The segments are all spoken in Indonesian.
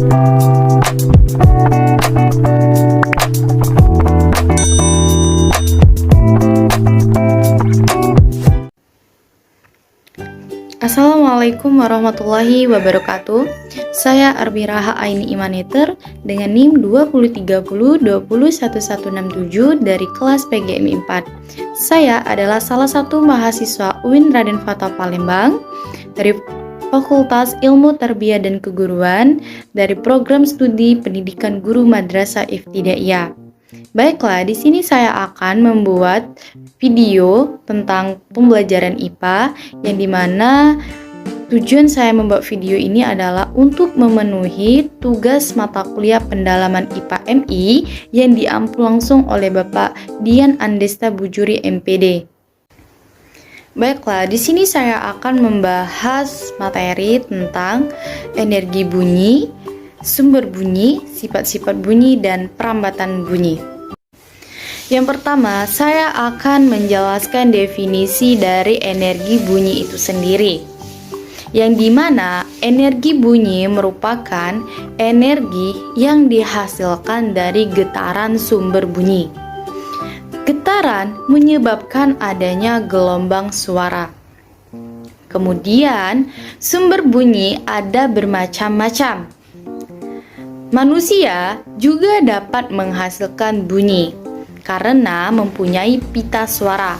Assalamualaikum warahmatullahi wabarakatuh. Saya Arbiraha Aini Imaneter dengan NIM 2030201167 dari kelas PGMI 4. Saya adalah salah satu mahasiswa UIN Raden Fatah Palembang dari Fakultas Ilmu Tarbiyah dan Keguruan dari program studi Pendidikan Guru Madrasah Ibtidaiyah. Baiklah, di sini saya akan membuat video tentang pembelajaran IPA yang dimana tujuan saya membuat video ini adalah untuk memenuhi tugas mata kuliah pendalaman IPA MI yang diampu langsung oleh Bapak Dian Andesta Bujuri MPD. Baiklah, di sini saya akan membahas materi tentang energi bunyi, sumber bunyi, sifat-sifat bunyi, dan perambatan bunyi. Yang pertama, saya akan menjelaskan definisi dari energi bunyi itu sendiri, yang dimana energi bunyi merupakan energi yang dihasilkan dari getaran sumber bunyi. Getaran menyebabkan adanya gelombang suara. Kemudian, sumber bunyi ada bermacam-macam. Manusia juga dapat menghasilkan bunyi karena mempunyai pita suara.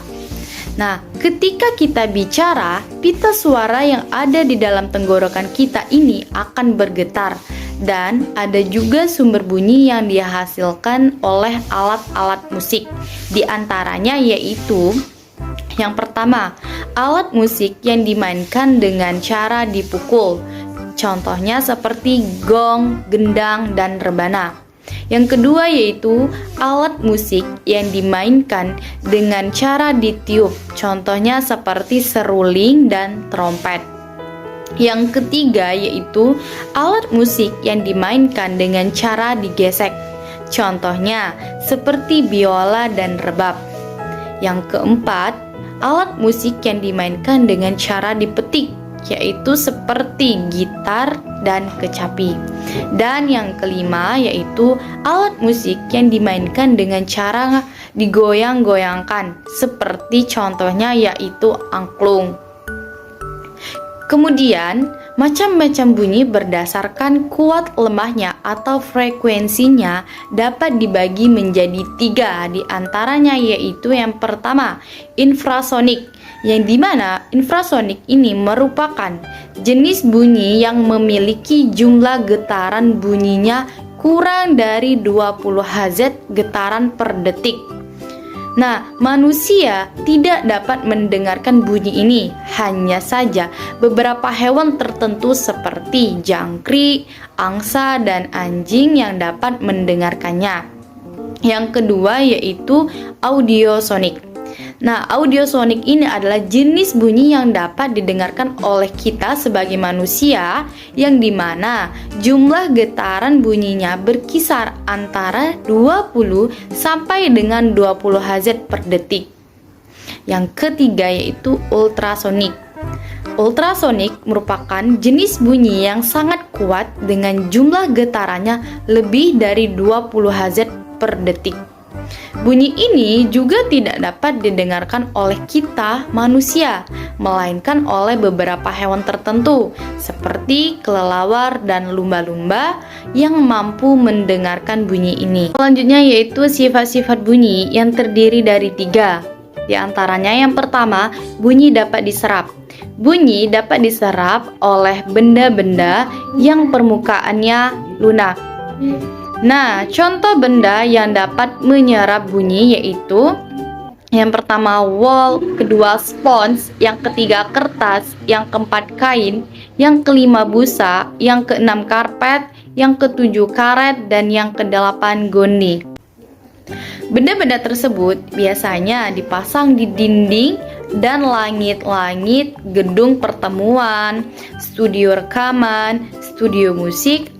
Nah, ketika kita bicara, pita suara yang ada di dalam tenggorokan kita ini akan bergetar, dan ada juga sumber bunyi yang dihasilkan oleh alat-alat musik. Di antaranya yaitu yang pertama, alat musik yang dimainkan dengan cara dipukul. Contohnya seperti gong, gendang, dan rebana. Yang kedua yaitu alat musik yang dimainkan dengan cara ditiup. Contohnya seperti seruling dan trompet. Yang ketiga yaitu alat musik yang dimainkan dengan cara digesek. Contohnya seperti biola dan rebab. Yang keempat, alat musik yang dimainkan dengan cara dipetik, yaitu seperti gitar dan kecapi. Dan yang kelima yaitu alat musik yang dimainkan dengan cara digoyang-goyangkan, seperti contohnya yaitu angklung. Kemudian, macam-macam bunyi berdasarkan kuat lemahnya atau frekuensinya dapat dibagi menjadi 3, di antaranya yaitu yang pertama, infrasonik, yang dimana infrasonik ini merupakan jenis bunyi yang memiliki jumlah getaran bunyinya kurang dari 20 Hz getaran per detik. Nah, manusia tidak dapat mendengarkan bunyi ini, hanya saja beberapa hewan tertentu seperti jangkrik, angsa, dan anjing yang dapat mendengarkannya. Yang kedua yaitu audiosonik. Nah, audiosonik ini adalah jenis bunyi yang dapat didengarkan oleh kita sebagai manusia, yang dimana jumlah getaran bunyinya berkisar antara 20 sampai dengan 20 Hz per detik. Yang ketiga yaitu ultrasonik. Ultrasonik merupakan jenis bunyi yang sangat kuat dengan jumlah getarannya lebih dari 20 Hz per detik. Bunyi ini juga tidak dapat didengarkan oleh kita manusia, melainkan oleh beberapa hewan tertentu seperti kelelawar dan lumba-lumba yang mampu mendengarkan bunyi ini. Selanjutnya yaitu sifat-sifat bunyi yang terdiri dari 3. Di antaranya yang pertama, bunyi dapat diserap. Bunyi dapat diserap oleh benda-benda yang permukaannya lunak. Nah, contoh benda yang dapat menyerap bunyi yaitu yang pertama wol, kedua spons, yang ketiga kertas, yang keempat kain, yang kelima busa, yang keenam karpet, yang ketujuh karet, dan yang kedelapan gondi. Benda-benda tersebut biasanya dipasang di dinding dan langit-langit gedung pertemuan, studio rekaman, studio musik,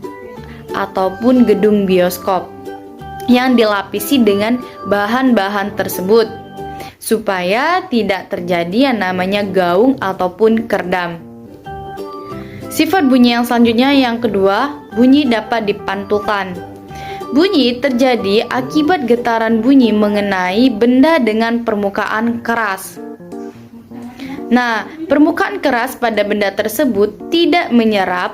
ataupun gedung bioskop yang dilapisi dengan bahan-bahan tersebut supaya tidak terjadi yang namanya gaung ataupun kerdam. Sifat bunyi yang selanjutnya yang kedua, bunyi dapat dipantulkan. Bunyi terjadi akibat getaran bunyi mengenai benda dengan permukaan keras. Nah, permukaan keras pada benda tersebut tidak menyerap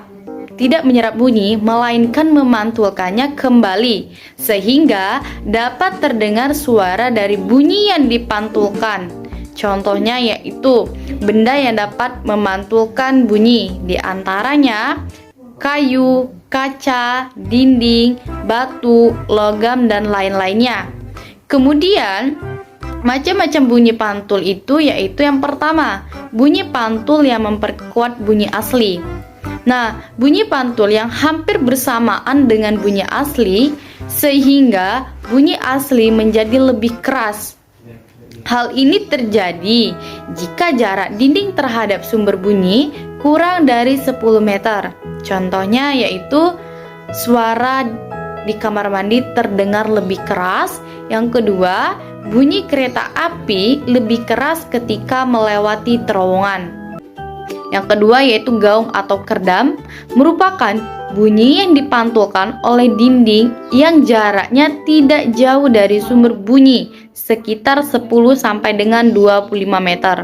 bunyi, melainkan memantulkannya kembali, sehingga dapat terdengar suara dari bunyi yang dipantulkan. Contohnya yaitu benda yang dapat memantulkan bunyi, di antaranya kayu, kaca, dinding, batu, logam, dan lain-lainnya. Kemudian, macam-macam bunyi pantul itu yaitu yang pertama, bunyi pantul yang memperkuat bunyi asli. Nah, bunyi pantul yang hampir bersamaan dengan bunyi asli sehingga bunyi asli menjadi lebih keras. Hal ini terjadi jika jarak dinding terhadap sumber bunyi kurang dari 10 meter. Contohnya yaitu suara di kamar mandi terdengar lebih keras. Yang kedua, bunyi kereta api lebih keras ketika melewati terowongan. Yang kedua yaitu gaung atau kerdam, merupakan bunyi yang dipantulkan oleh dinding yang jaraknya tidak jauh dari sumber bunyi, sekitar 10 sampai dengan 25 meter.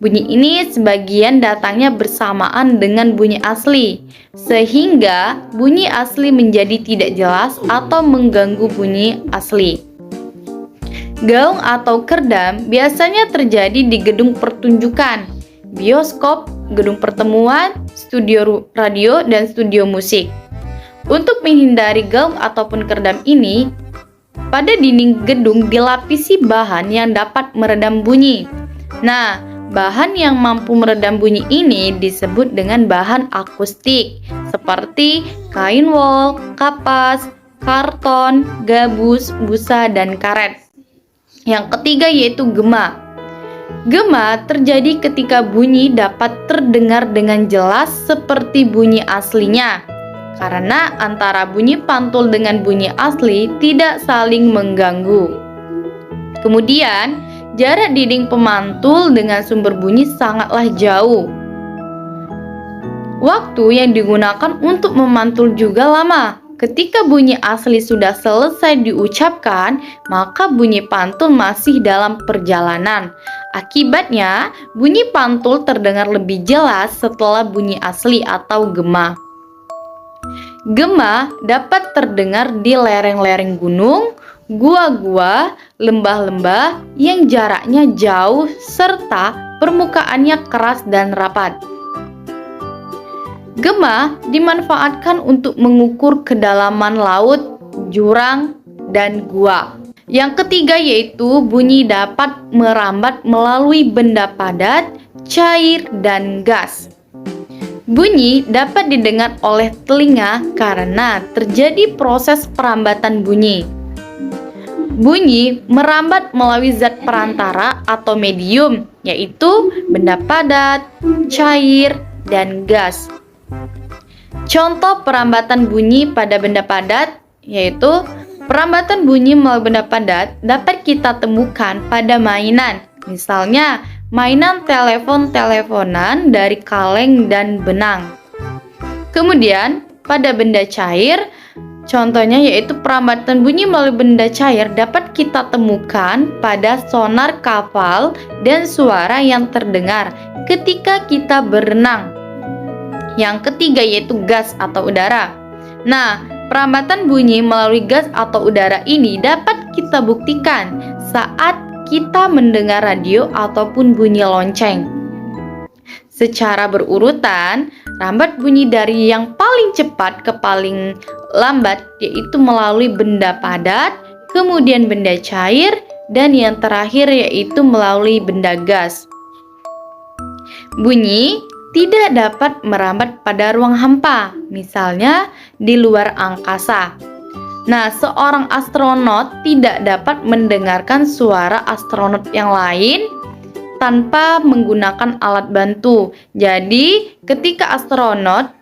Bunyi ini sebagian datangnya bersamaan dengan bunyi asli, sehingga bunyi asli menjadi tidak jelas atau mengganggu bunyi asli. Gaung atau kerdam biasanya terjadi di gedung pertunjukan, bioskop, gedung pertemuan, studio radio, dan studio musik. Untuk menghindari gaung ataupun kerdam ini, pada dinding gedung dilapisi bahan yang dapat meredam bunyi. Nah, bahan yang mampu meredam bunyi ini disebut dengan bahan akustik, seperti kain wol, kapas, karton, gabus, busa, dan karet. Yang ketiga yaitu gema. Gema terjadi ketika bunyi dapat terdengar dengan jelas seperti bunyi aslinya, karena antara bunyi pantul dengan bunyi asli tidak saling mengganggu. Kemudian, jarak dinding pemantul dengan sumber bunyi sangatlah jauh. Waktu yang digunakan untuk memantul juga lama. Ketika bunyi asli sudah selesai diucapkan, maka bunyi pantul masih dalam perjalanan. Akibatnya, bunyi pantul terdengar lebih jelas setelah bunyi asli atau gema. Gema dapat terdengar di lereng-lereng gunung, gua-gua, lembah-lembah yang jaraknya jauh serta permukaannya keras dan rapat. Gema dimanfaatkan untuk mengukur kedalaman laut, jurang, dan gua. Yang ketiga yaitu bunyi dapat merambat melalui benda padat, cair, dan gas. Bunyi dapat didengar oleh telinga karena terjadi proses perambatan bunyi. Bunyi merambat melalui zat perantara atau medium, yaitu benda padat, cair, dan gas. Contoh perambatan bunyi pada benda padat yaitu perambatan bunyi melalui benda padat dapat kita temukan pada mainan. Misalnya, mainan telepon-teleponan dari kaleng dan benang. Kemudian, pada benda cair, contohnya yaitu perambatan bunyi melalui benda cair dapat kita temukan pada sonar kapal dan suara yang terdengar ketika kita berenang. Yang ketiga yaitu gas atau udara. Nah, perambatan bunyi melalui gas atau udara ini dapat kita buktikan saat kita mendengar radio ataupun bunyi lonceng. Secara berurutan, rambat bunyi dari yang paling cepat ke paling lambat yaitu melalui benda padat, kemudian benda cair, dan yang terakhir yaitu melalui benda gas. Bunyi tidak dapat merambat pada ruang hampa, misalnya di luar angkasa. Nah, seorang astronot tidak dapat mendengarkan suara astronot yang lain tanpa menggunakan alat bantu. Jadi, ketika astronot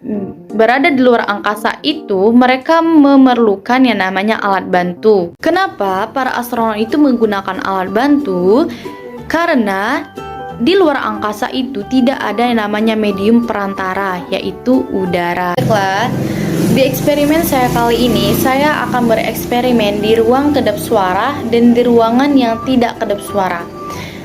berada di luar angkasa itu, mereka memerlukan yang namanya alat bantu. Kenapa para astronot itu menggunakan alat bantu? Karena di luar angkasa itu tidak ada yang namanya medium perantara, yaitu udara. Baiklah, di eksperimen saya kali ini, saya akan bereksperimen di ruang kedap suara dan di ruangan yang tidak kedap suara.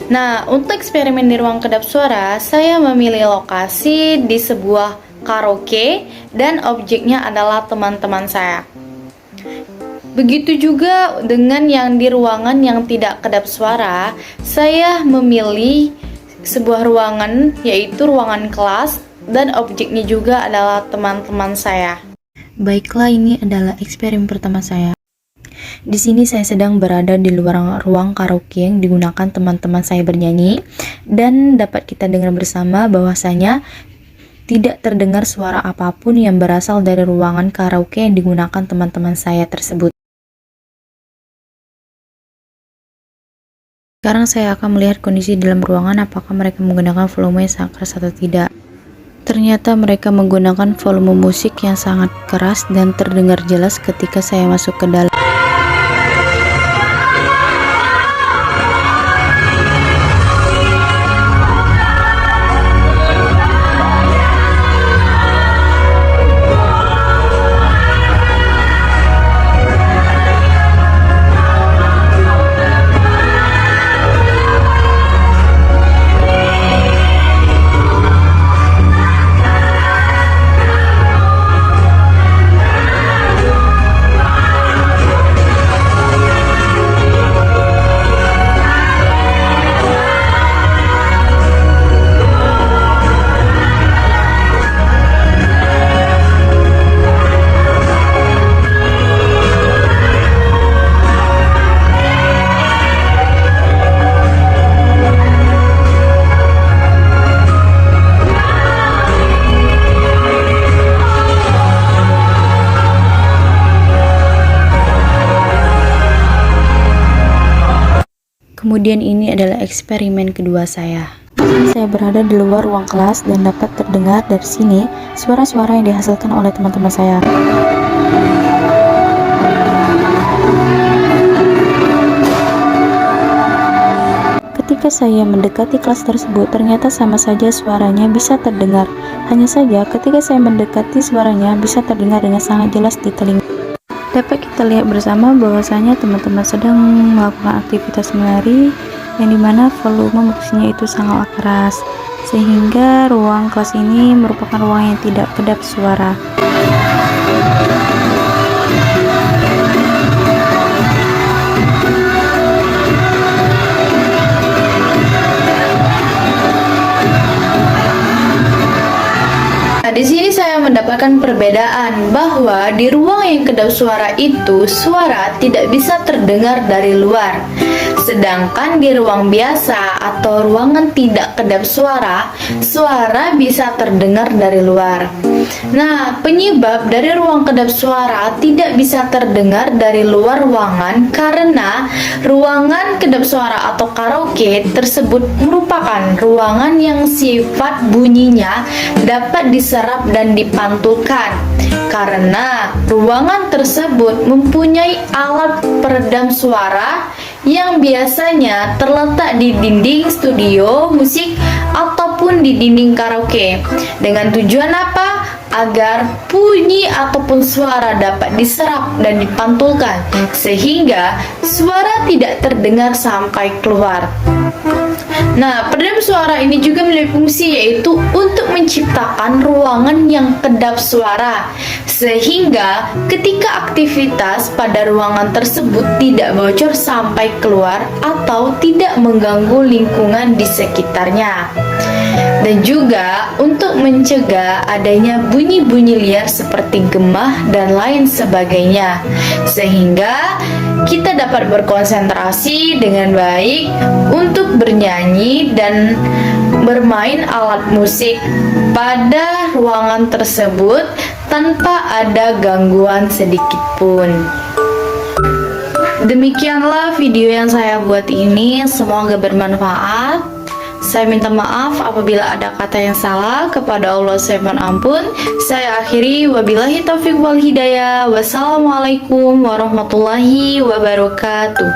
Nah, untuk eksperimen di ruang kedap suara, saya memilih lokasi di sebuah karaoke dan objeknya adalah teman-teman saya. Begitu juga dengan yang di ruangan yang tidak kedap suara, saya memilih sebuah ruangan, yaitu ruangan kelas, dan objeknya juga adalah teman-teman saya. Baiklah, ini adalah eksperimen pertama saya. Di sini saya sedang berada di luar ruang karaoke yang digunakan teman-teman saya bernyanyi, dan dapat kita dengar bersama bahwasanya tidak terdengar suara apapun yang berasal dari ruangan karaoke yang digunakan teman-teman saya tersebut. Sekarang saya akan melihat kondisi dalam ruangan, apakah mereka menggunakan volume yang sangat keras atau tidak. Ternyata mereka menggunakan volume musik yang sangat keras dan terdengar jelas ketika saya masuk ke dalam. Kemudian ini adalah eksperimen kedua saya. Saya berada di luar ruang kelas dan dapat terdengar dari sini suara-suara yang dihasilkan oleh teman-teman saya. Ketika saya mendekati kelas tersebut, ternyata sama saja suaranya bisa terdengar. Hanya saja ketika saya mendekati suaranya bisa terdengar dengan sangat jelas di telinga. Dapat kita lihat bersama bahwasanya teman-teman sedang melakukan aktivitas menari yang dimana volume musiknya itu sangat keras, sehingga ruang kelas ini merupakan ruang yang tidak kedap suara. Di sini saya mendapatkan perbedaan bahwa di ruang yang kedap suara itu suara tidak bisa terdengar dari luar. Sedangkan di ruang biasa atau ruangan tidak kedap suara, suara bisa terdengar dari luar. Nah, penyebab dari ruang kedap suara tidak bisa terdengar dari luar ruangan karena ruangan kedap suara atau karaoke tersebut merupakan ruangan yang sifat bunyinya dapat diserap dan dipantulkan. Karena ruangan tersebut mempunyai alat peredam suara yang biasanya terletak di dinding studio musik ataupun di dinding karaoke. Dengan tujuan apa? Agar bunyi ataupun suara dapat diserap dan dipantulkan sehingga suara tidak terdengar sampai keluar. Nah, peredam suara ini juga memiliki fungsi yaitu untuk menciptakan ruangan yang kedap suara sehingga ketika aktivitas pada ruangan tersebut tidak bocor sampai keluar atau tidak mengganggu lingkungan di sekitarnya. Dan juga untuk mencegah adanya bunyi-bunyi liar seperti gemah dan lain sebagainya sehingga kita dapat berkonsentrasi dengan baik untuk bernyanyi dan bermain alat musik pada ruangan tersebut tanpa ada gangguan sedikit pun. Demikianlah video yang saya buat ini, semoga bermanfaat. Saya minta maaf apabila ada kata yang salah, kepada Allah saya mohon ampun. Saya akhiri, wabillahi taufiq wal hidayah. Wassalamualaikum warahmatullahi wabarakatuh.